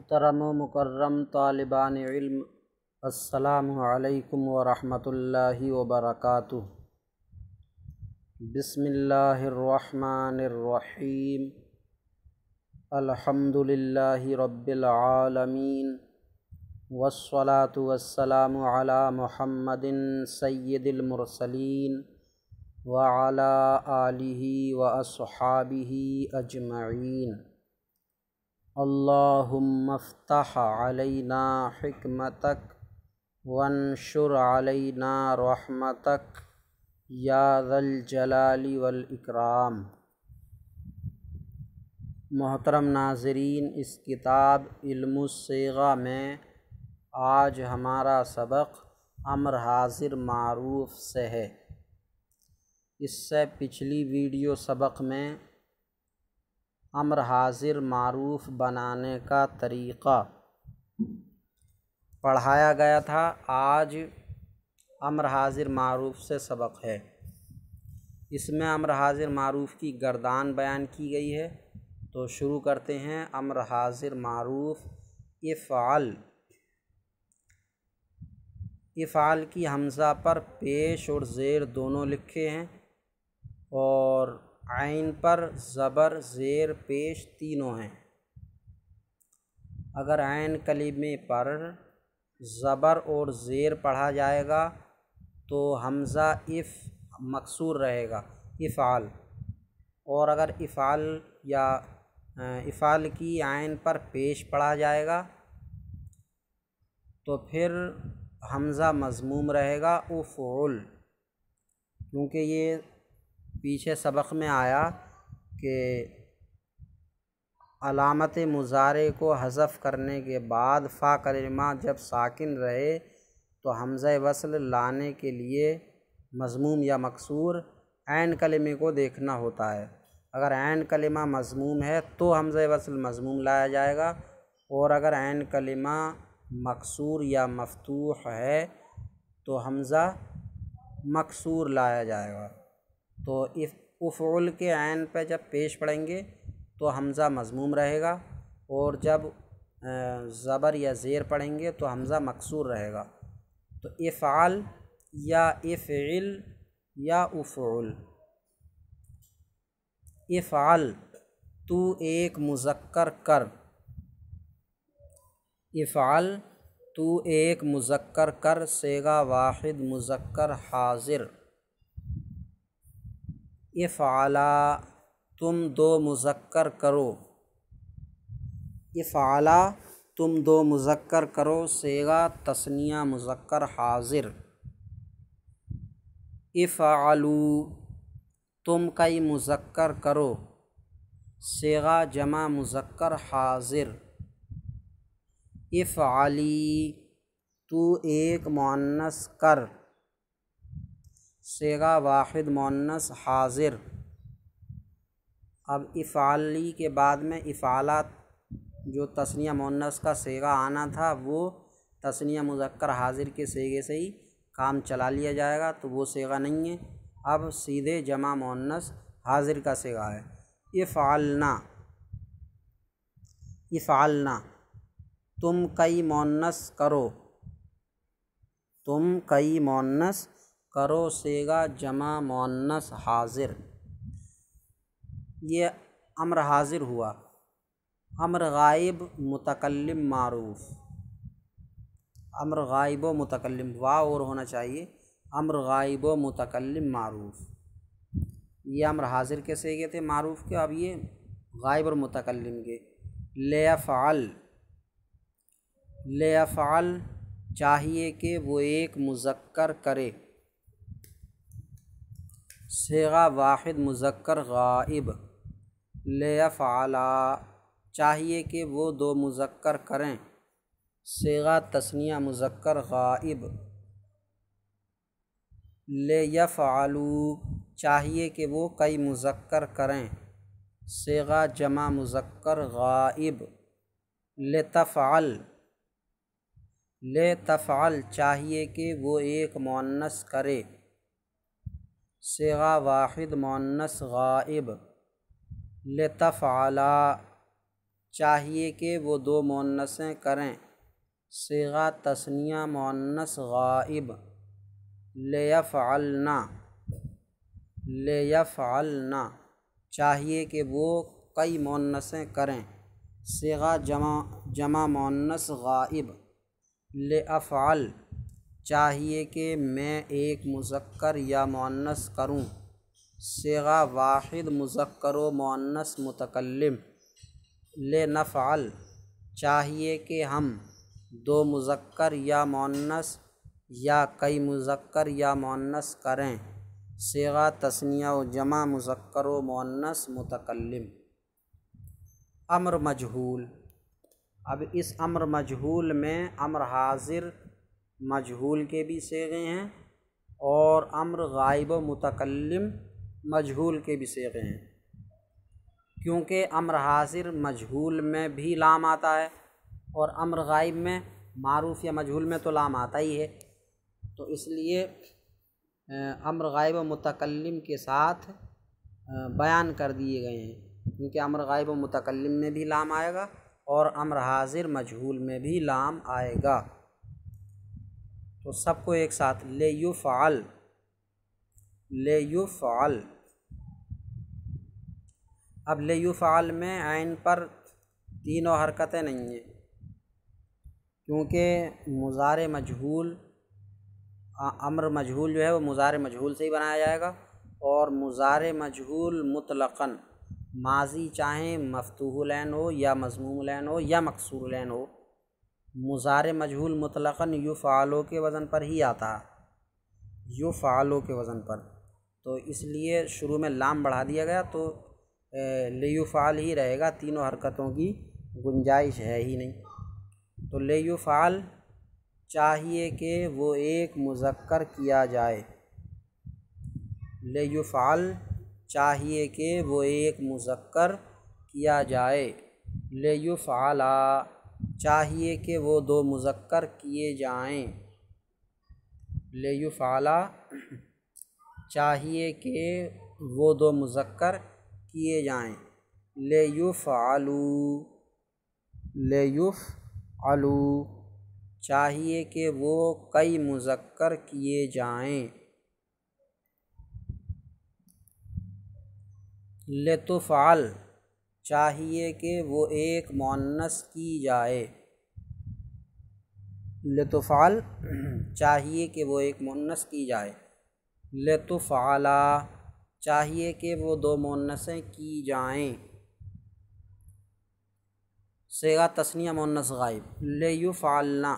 محترم و مکرم طالبان علم، السلام علیکم ورحمۃ اللہ وبرکاتہ۔ بسم اللہ الرحمن الرحیم۔ الحمد للہ رب العالمین، والصلاة والسلام علی محمد سید المرسلین وعلی آلہ واصحابہ اجمعین۔ اللہم افتح علینا حکمتک وانشر علینا رحمتک یا ذا الجلال والاکرام۔ محترم ناظرین، اس کتاب علم الصیغہ میں آج ہمارا سبق امر حاضر معروف سے ہے۔ اس سے پچھلی ویڈیو سبق میں امر حاضر معروف بنانے کا طریقہ پڑھایا گیا تھا۔ آج امر حاضر معروف سے سبق ہے۔ اس میں امر حاضر معروف کی گردان بیان کی گئی ہے، تو شروع کرتے ہیں۔ امر حاضر معروف افعل، افعل کی حمزہ پر پیش اور زیر دونوں لکھے ہیں، اور عین پر زبر زیر پیش تینوں ہیں۔ اگر عین کلمے پر زبر اور زیر پڑھا جائے گا تو حمزہ مکسور رہے گا، افعل۔ اور اگر افعال کی عین پر پیش پڑھا جائے گا تو پھر حمزہ مضموم رہے گا، افعل۔ کیونکہ یہ پیچھے سبق میں آیا کہ علامت مضارع کو حذف کرنے کے بعد فا کلمہ جب ساکن رہے تو حمزہ وصل لانے کے لیے مضموم یا مکسور عین کلمے کو دیکھنا ہوتا ہے۔ اگر عین کلمہ مضموم ہے تو حمزہ وصل مضموم لایا جائے گا، اور اگر عین کلمہ مکسور یا مفتوح ہے تو حمزہ مکسور لایا جائے گا۔ تو افعل کے عین پہ جب پیش پڑھیں گے تو حمزہ مضموم رہے گا، اور جب زبر یا زیر پڑھیں گے تو حمزہ مکسور رہے گا۔ تو افعل یا افعل یا افعل۔ افعل، تو ایک مذکر کر۔ افعل، تو ایک مذکر کر، صیغہ واحد مذکر حاضر۔ افعلا، تم دو مذکر کرو۔ افعلا، تم دو مذکر کرو، صیغہ تثنیہ مذکر حاضر۔ افعلوا، تم کئی مذکر کرو، صیغہ جمع مذکر حاضر۔ افعلی، تو ایک مؤنث کر، صیغہ واحد مؤنث حاضر۔ اب افعلی کے بعد میں افعالات جو تثنیہ مؤنث کا صیغہ آنا تھا وہ تثنیہ مذکر حاضر کے صیغے سے ہی کام چلا لیا جائے گا، تو وہ صیغہ نہیں ہے، اب سیدھے جمع مؤنث حاضر کا صیغہ ہے۔ افعلنا، افعلنا، تم کئی مؤنث کرو، تم کئی مؤنث کرو، صیغہ جمع مؤنث حاضر۔ یہ امر حاضر ہوا۔ امر غائب متکلم معروف، امر غائب و متکلم، واو اور ہونا چاہیے، امر غائب و متکلم معروف۔ یہ امر حاضر کے صیغے تھے معروف کے، اب یہ غائب اور متکلم کے۔ لیفعل، لیفعل، چاہیے کہ وہ ایک مذکر کرے، صیغہ واحد مذکر غائب۔ لیفعلا، چاہیے کہ وہ دو مذکر کریں، صیغہ تثنیہ مذکر غائب۔ لیفعلوا، چاہیے کہ وہ کئی مذکر کریں، صیغہ جمع مذکر غائب۔ لتفعل، لتفعل، چاہیے کہ وہ ایک مؤنث کرے، صیغہ واحد مؤنث غائب۔ لتفعلا، چاہیے کہ وہ دو مؤنثیں کریں صیغہ تثنیہ مؤنث غائب لیفعلنا لیفعلنا چاہیے کہ وہ کئی مؤنثیں کریں صیغہ جمع مؤنث غائب لافعل چاہیے کہ میں ایک مذکر یا مؤنث کروں صیغہ واحد مذکر و مؤنث متکلم لنفعل چاہیے کہ ہم دو مذکر یا مؤنث یا کئی مذکر یا مؤنث کریں صیغہ تثنیہ و جمع مذکر و مؤنث متکلم۔ امر مجہول، اب اس امر مجہول میں امر حاضر مجہول کے بھی صیغے ہیں اور امر غائب و متکلم مجہول کے بھی صیغے ہیں، کیونکہ امر حاضر مجہول میں بھی لام آتا ہے اور امر غائب میں معروف یا مجہول میں تو لام آتا ہی ہے، تو اس لیے امر غائب و متکلم کے ساتھ بیان کر دیے گئے ہیں، کیونکہ امر غائب و متکلم میں بھی لام آئے گا اور امر حاضر مجہول میں بھی لام آئے گا، تو سب کو ایک ساتھ لیفعل لیفعل۔ اب لیفعل میں عین پر تینوں حرکتیں نہیں ہیں، کیونکہ مضارع مجہول امر مجہول جو ہے وہ مضارع مجہول سے ہی بنایا جائے گا، اور مضارع مجہول مطلقاً ماضی چاہیں مفتوح العین ہو یا مضموم العین ہو یا مکسور العین ہو، مضارع مجہول مطلقاً یفعلوا کے وزن پر ہی آتا ہے، یفعلوا کے وزن پر، تو اس لیے شروع میں لام بڑھا دیا گیا تو لیفعل ہی رہے گا، تینوں حرکتوں کی گنجائش ہے ہی نہیں، تو لیفعل چاہیے کہ وہ ایک مذکر کیا جائے، لیفعل چاہیے کہ وہ ایک مذکر کیا جائے، لیفعلا چاہیے کہ وہ دو مذکر کیے جائیں، لیفعلا چاہیے کہ وہ دو مذکر کیے جائیں، لیفعلوا لیفعلوا چاہیے کہ وہ کئی مذکر کیے جائیں، لتفعل چاہیے کہ وہ ایک مؤنث کی جائے، لتفعل چاہیے کہ وہ ایک مؤنث کی جائے، لتفعلا چاہیے کہ وہ دو مؤنثیں کی جائیں، صیغہ تثنیہ مؤنث غائب لیفعلنا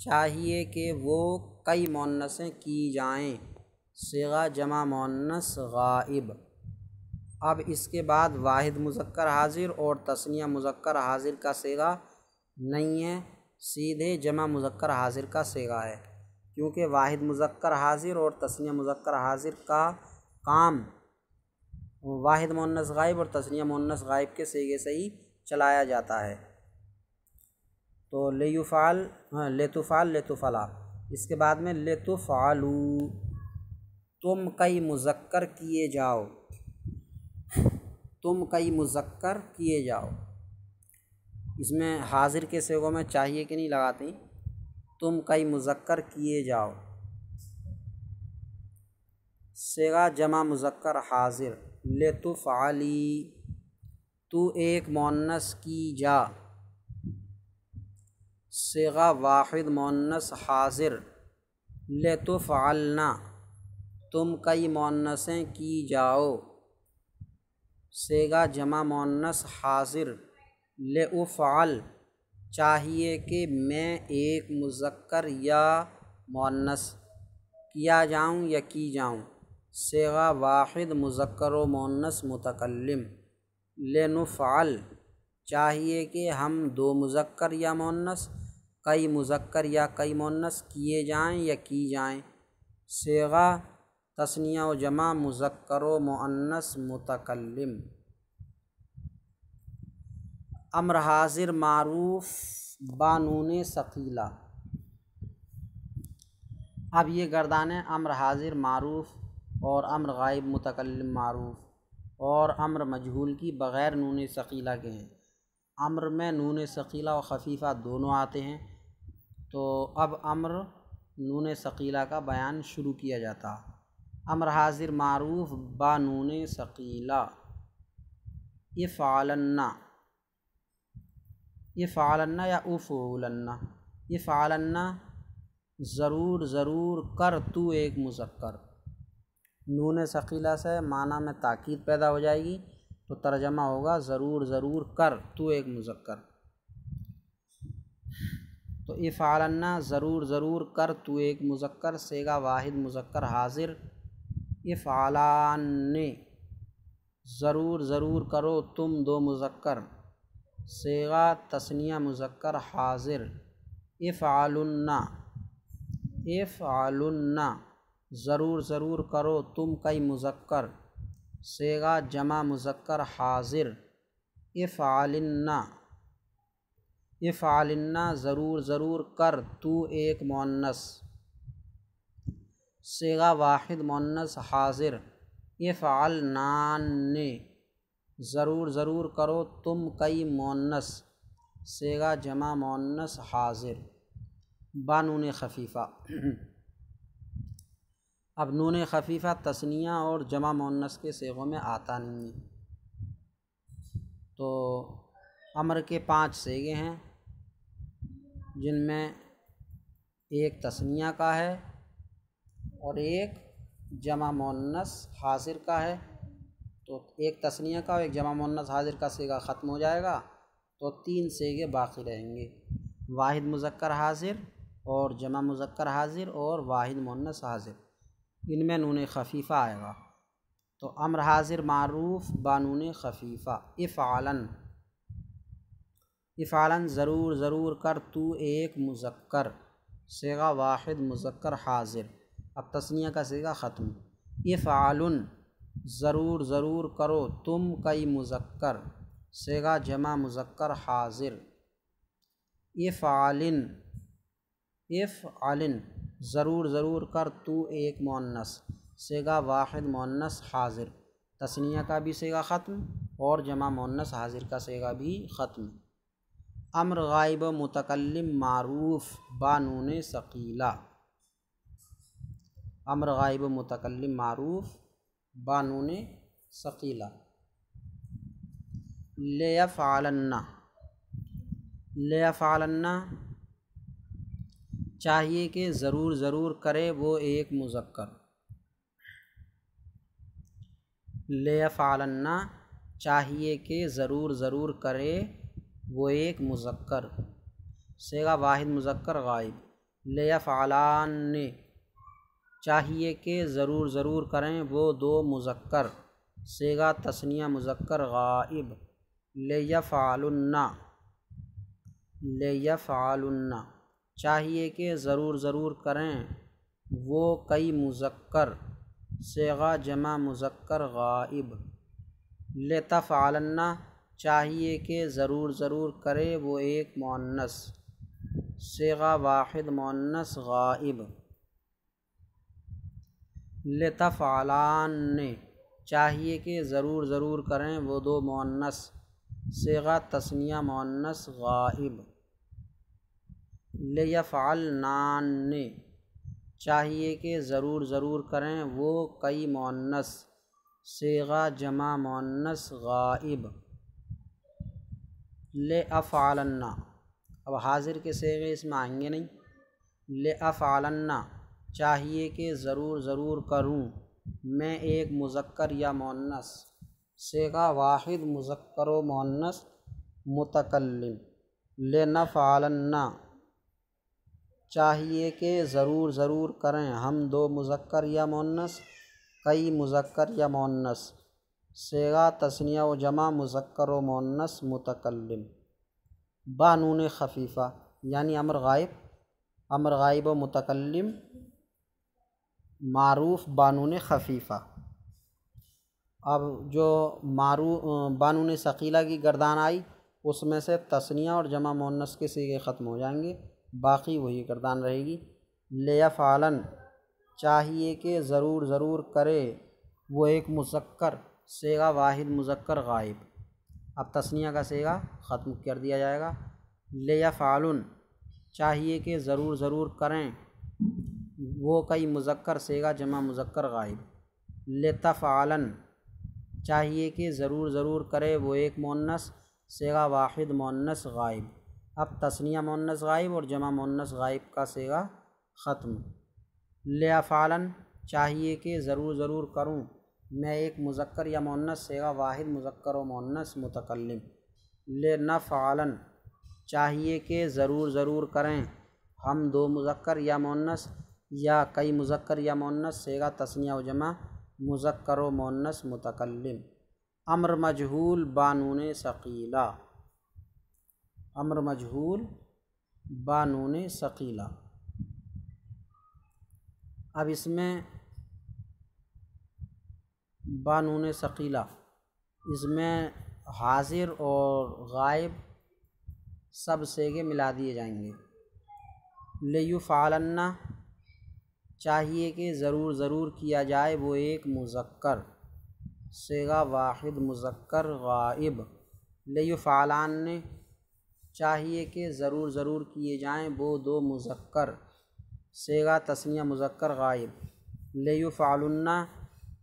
چاہیے کہ وہ کئی مؤنثیں کی جائیں، صیغہ جمع مؤنث غائب۔ اب اس کے بعد واحد مذکر حاضر اور تثنیہ مذکر حاضر کا صیغہ نہیں ہے، سیدھے جمع مذکر حاضر کا صیغہ ہے، کیونکہ واحد مذکر حاضر اور تثنیہ مذکر حاضر کا کام واحد مؤنث غائب اور تثنیہ مؤنث غائب کے صیغے سے ہی چلایا جاتا ہے، تو لیفعل لتفعل لتفعلا، اس کے بعد میں لتفعلوا تم کئی مذکر کیے جاؤ، تم کئی مذکر کیے جاؤ، اس میں حاضر کے صیغوں میں چاہیے کہ نہیں لگاتی، تم کئی مذکر کیے جاؤ، صیغہ جمع مذکر حاضر لتفعلی تو ایک مؤنث کی جا، صیغہ واحد مؤنث حاضر لتفعلنا تم کئی مؤنثیں کی جاؤ، صیغہ جمع مؤنث حاضر لافعل چاہیے کہ میں ایک مذکر یا مؤنث کیا جاؤں یا کی جاؤں، صیغہ واحد مذکر و مؤنث متکلم لنفعل چاہیے کہ ہم دو مذکر یا مؤنث کئی مذکر یا کئی مؤنث کیے جائیں یا کی جائیں، صیغہ تثنیہ و جمع مذکر و مؤنث متکلم۔ امر حاضر معروف بانون ثقیلہ، اب یہ گردانیں امر حاضر معروف اور امر غائب متکلم معروف اور امر مجہول کی بغیر نون ثقیلہ کے ہیں، امر میں نون ثقیلہ و خفیفہ دونوں آتے ہیں، تو اب امر نون ثقیلہ کا بیان شروع کیا جاتا۔ امر حاضر معروف با نون ثقیلہ، افعلن، افعلن یا افعلن، افعلن ضرور ضرور کر تو ایک مذکر، نون ثقیلہ سے معنی میں تاکید پیدا ہو جائے گی تو ترجمہ ہوگا ضرور ضرور کر تو ایک مذکر۔ تو افعلن ضرور ضرور کر تو ایک مذکر، صیغہ واحد مذکر حاضر۔ افعلان ضرور ضرور کرو تم دو مذکر، صیغہ تثنیہ مذکر حاضر۔ افعلن، افعلن ضرور ضرور کرو تم کئی مذکر، صیغہ جمع مذکر حاضر۔ افعلن، افعلن ضرور ضرور کر تو ایک مؤنث، صیغہ واحد مؤنث حاضر۔ افعلنان ضرور ضرور کرو تم کئی مؤنث، صیغہ جمع مؤنث حاضر۔ با نون خفیفہ، اب نون خفیفہ تثنیہ اور جمع مؤنث کے صیغوں میں آتا نہیں ہے، تو امر کے 5 صیغے ہیں جن میں ایک تثنیہ کا ہے اور ایک جمع مؤنث حاضر کا ہے، تو ایک تثنیہ کا اور ایک جمع مؤنث حاضر کا صیغہ ختم ہو جائے گا تو 3 صیغے باقی رہیں گے، واحد مذکر حاضر اور جمع مذکر حاضر اور واحد مؤنث حاضر، ان میں نون خفیفہ آئے گا۔ تو امر حاضر معروف با نون خفیفہ، افعلن، افعلن ضرور ضرور کر تو ایک مذکر، صیغہ واحد مذکر حاضر، اب تثنیہ کا صیغہ ختم۔ افعلن ضرور ضرور کرو تم کئی مذکر، صیغہ جمع مذکر حاضر۔ افعلن، افعلن ضرور ضرور کر تو ایک مؤنث، صیغہ واحد مؤنث حاضر، تثنیہ کا بھی صیغہ ختم اور جمع مؤنث حاضر کا صیغہ بھی ختم۔ امر غائب متکلم معروف با نون ثقیلہ، امر غائب متکلم معروف با نون ثقیلہ۔ لیفعلن، لیفعلن چاہیے کہ ضرور ضرور کرے وہ ایک مذکر، لیفعلن چاہیے کہ ضرور ضرور کرے وہ ایک مذکر، صیغہ واحد مذکر غائب۔ لیفعلان چاہیے کہ ضرور ضرور کریں وہ 2 مذکر، صیغہ تثنیہ مذکر غائب۔ لیفعلن، لیفعلن چاہیے کہ ضرور ضرور کریں وہ کئی مذکر، صیغہ جمع مذکر غائب۔ لتفعلن چاہیے کہ ضرور ضرور کرے وہ ایک مؤنث، صیغہ واحد مؤنث غائب۔ لتفعلان چاہیے کہ ضرور ضرور کریں وہ 2 مؤنث، صیغہ تثنیہ مؤنث غائب۔ لیفعلنان چاہیے کہ ضرور ضرور کریں وہ کئی مؤنث، صیغہ جمع مؤنث غائب۔ لافعلن اب حاضر کے صیغے اس میں آئیں گے نہیں۔ لافعلن چاہیے کہ ضرور ضرور کروں میں ایک مذکر یا مؤنث، صیغہ واحد مذکر و مؤنث متکلم۔ لنفعلن چاہیے کہ ضرور ضرور کریں ہم 2 مذکر یا مؤنث، کئی مذکر یا مؤنث، صیغہ تثنیہ و جمع مذکر و مؤنث متکلم۔ با نون خفیفہ یعنی امر غائب، امر غائب و متکلم معروف با نون خفیفہ۔ اب جو با نون ثقیلہ کی گردان آئی اس میں سے تثنیہ اور جمع مؤنث کے صیغے ختم ہو جائیں گے، باقی وہی گردان رہے گی۔ لیفعلن چاہیے کہ ضرور ضرور کرے وہ ایک مذکر، صیغہ واحد مذکر غائب۔ اب تثنیہ کا صیغہ ختم کر دیا جائے گا۔ لیفعلن چاہیے کہ ضرور ضرور کریں، وہ کئی مذکر صیغہ جمع مذکر غائب۔ لتفعلن چاہیے کہ ضرور ضرور کرے، وہ ایک مؤنث صیغہ واحد مؤنث غائب۔ اب تثنیہ مؤنث غائب اور جمع مؤنث غائب کا صیغہ ختم۔ لیفعلن چاہیے کہ ضرور ضرور کروں، میں ایک مذکر یا مؤنث صیغہ واحد مذکر و مؤنث متکلم۔ لنفعلن چاہیے کہ ضرور ضرور کریں، ہم دو مذکر یا مؤنث یا کئی مذکر یا مؤنث صیغہ تثنیہ و جمع مذکر و مؤنث متکلم۔ امر مجہول بانون ثقیلہ، امر مجہول بانون ثقیلہ۔ اب اس میں بانون ثقیلہ، اس میں حاضر اور غائب سب صیغے ملا دیے جائیں گے۔ لیفعلن چاہیے کہ ضرور ضرور کیا جائے، وہ ایک مذکر صیغہ واحد مذکر غائب۔ لیفعلن چاہیے کہ ضرور ضرور کیے جائیں، وہ دو مذکر صیغہ تثنیہ مذکر غائب۔ لیفعلن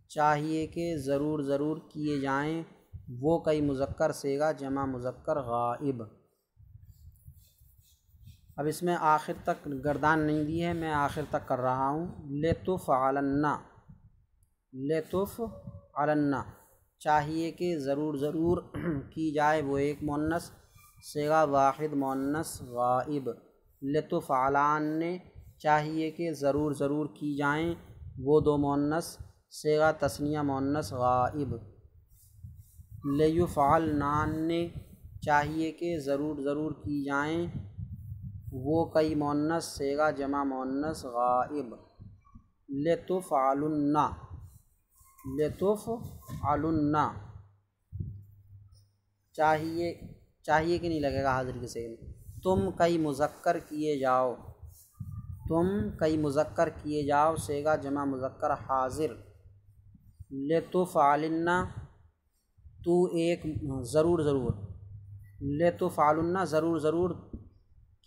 چاہیے کہ ضرور ضرور کیے جائیں، وہ کئی مذکر صیغہ جمع مذکر غائب۔ اب اس میں آخر تک گردان نہیں دی ہے، میں آخر تک کر رہا ہوں۔ لتفعلن، لتفعلن چاہیے کہ ضرور ضرور کی جائے، وہ ایک مؤنث صیغہ واحد مؤنث غائب۔ لتفعلن چاہیے کہ ضرور ضرور کی جائیں، وہ دو مؤنث صیغہ تثنیہ مؤنث غائب۔ لیفعلن چاہیے کہ ضرور ضرور کی جائیں، وہ کئی مؤنث صیغہ جمع مؤنث غائب۔ لتفعلن، لتفعلن چاہیے کہ نہیں لگے گا حاضر کے صیغے میں، تم کئی مذکر کیے جاؤ، تم کئی مذکر کیے جاؤ صیغہ جمع مذکر حاضر۔ لتفعلن تو ایک ضرور ضرور، لتفعلن ضرور ضرور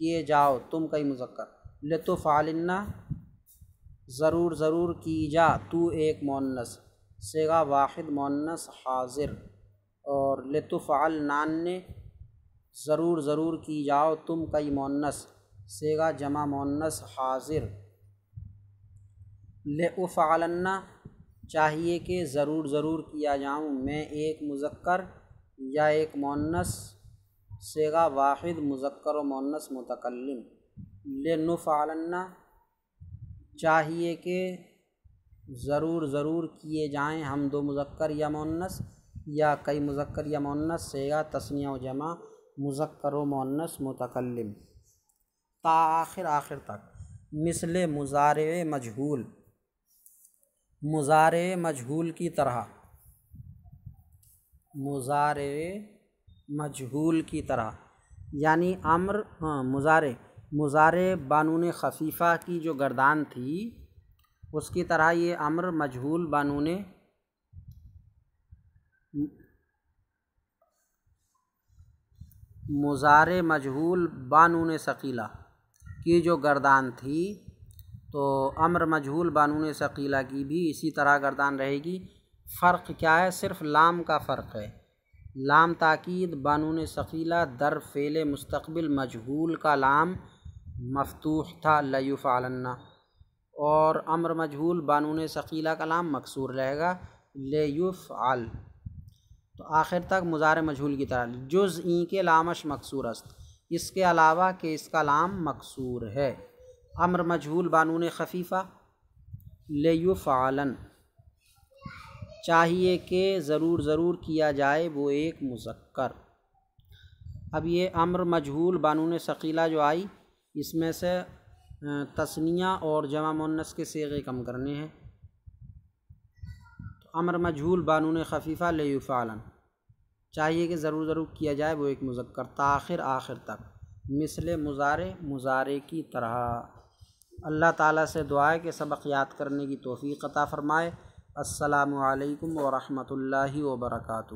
کیے جاؤ تم کئی مذکر۔ لتفعلن ضرور ضرور کی جا، تو ایک مؤنث صیغہ واحد مؤنث حاضر۔ اور لتفعلن ضرور ضرور کی جاؤ تم کئی مؤنث صیغہ جمع مؤنث حاضر۔ لافعلن چاہیے کہ ضرور ضرور کیا جاؤں، میں ایک مذکر یا ایک مؤنث صیغہ واحد مذکر و مؤنث متکلم۔ لنفعلن چاہیے کہ ضرور ضرور کیے جائیں، ہم دو مذکر یا مؤنث یا کئی مذکر یا مؤنث صیغہ تثنیہ و جمع مذکر و مؤنث متکلم تا آخر تک۔ مثل مضارع مجہول، مضارع مجہول کی طرح، مضارع مجہول کی طرح یعنی امر مضارع بانون خفیفہ کی جو گردان تھی اس کی طرح یہ امر مجہول بانون مضارع مجہول بانون ثقیلہ کی جو گردان تھی، تو امر مجہول بانون ثقیلہ کی بھی اسی طرح گردان رہے گی۔ فرق کیا ہے؟ صرف لام کا فرق ہے۔ لام تاکید بانون ثقیلہ در فعل مستقبل مجہول کا لام مفتوح تھا لیفعلن، اور امر مجہول بانون ثقیلہ کا لام مکسور رہے گا لیفعل۔ تو آخر تک مضارع مجہول کی طرح جز این کے لامش مکسور است، اس کے علاوہ کہ اس کا لام مکسور ہے۔ امر مجہول بانون خفیفہ لیفعلن چاہیے کہ ضرور ضرور کیا جائے، وہ ایک مذکر۔ اب یہ امر مجہول بانون ثقیلہ جو آئی اس میں سے تثنیہ اور جمع مؤنث کے صیغے کم کرنے ہیں۔ تو امر مجہول بانون خفیفہ لیفعلن چاہیے کہ ضرور ضرور کیا جائے، وہ ایک مذکر تا آخر تک۔ مثل مضارع کی طرح۔ اللہ تعالیٰ سے دعا ہے کہ سبق یاد کرنے کی توفیق عطا فرمائے۔ السلام علیکم ورحمۃ اللہ وبرکاتہ۔